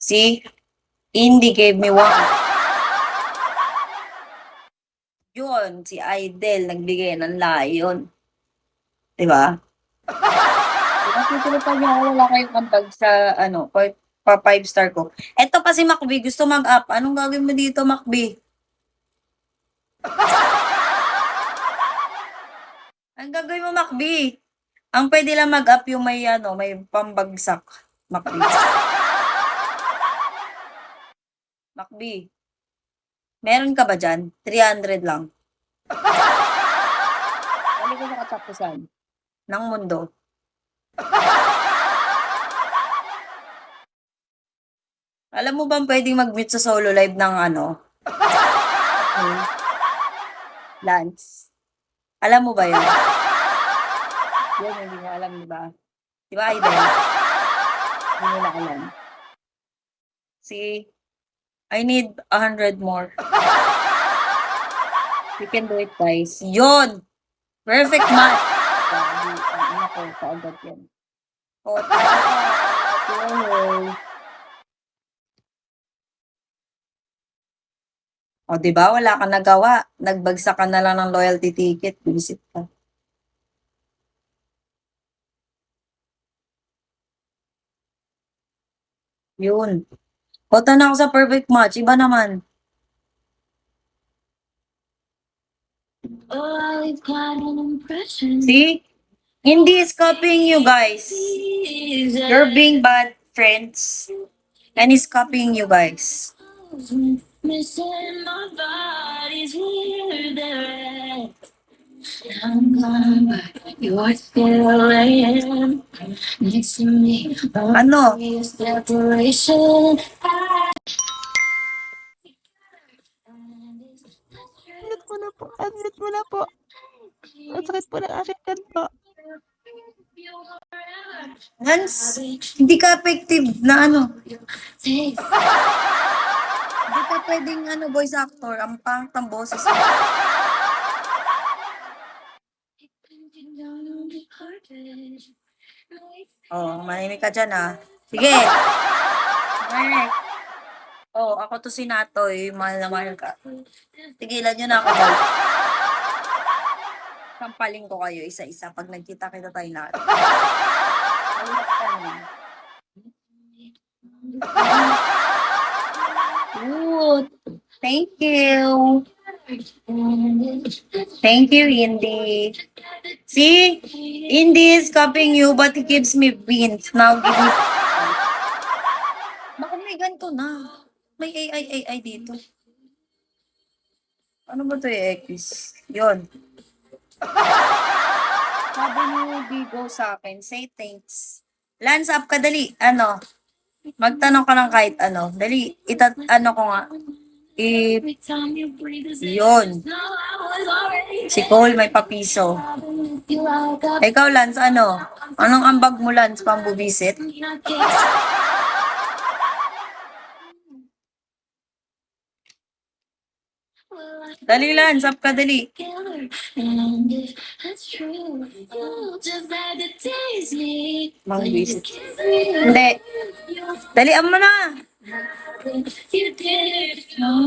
See? Indy gave me one. Yun, si Idel nagbigay ng lion. Diba? Nakikita niyo ako, wala kayong kantag sa, pa 5-star ko. Eto pa si Macby, gusto mag-up. Anong gagawin mo dito, Macby? Ang gagawin mo, Macby? Ang pwede lang mag-up yung may pambagsak. Macby. Macby. Meron ka ba dyan? 300 lang. Dali ko sa katapusan ng mundo. Alam mo ba pwedeng mag-mute sa solo live ng Lance? Alam mo ba yun? Yan, hindi mo alam, di ba? Di ba, Idol? Hindi nila alam. See? I need 100 more. You can do it, guys. Yun! Perfect match! Ako, kaagad yan. O, o, diba? Wala kang nagawa. Nagbagsak ka na lang ng loyalty ticket. Visit ka. Yun. Kota na ako sa perfect match. Iba naman. See? Hindi is copying you guys. You're being bad friends. And he's copying you guys. Ano? Unmute mo na po. Unmute mo na po. Ang sakit po ng aking kanto. Hans, hindi ka effective na Hindi ka pwedeng voice actor. Ang pangit ang boses mo. Oh, manimik ka dyan Sige. Alright. Oh, ako to si Natoy. Mahal na mahal ka. Tigilan nyo na ako. Sampalin ko kayo isa-isa pag nagkita-kita tayo lahat. Good. Thank you. Thank you, Indy. See? Indy is copying you, but he gives me beans. Now, give me... Bakit may ganito na? May AI dito. Ano ba ito X? Yun. Sabi ni Bigo sa akin, say thanks. Lance up ka, dali. Magtanong ka lang kahit Dali, ko nga. Yun. Si Cole may papiso. Ikaw, Lance, Anong ambag mo, Lance, pambubisit? Dali, Lance, up ka, dali. Pambubisit. Hindi. Dali, mo na.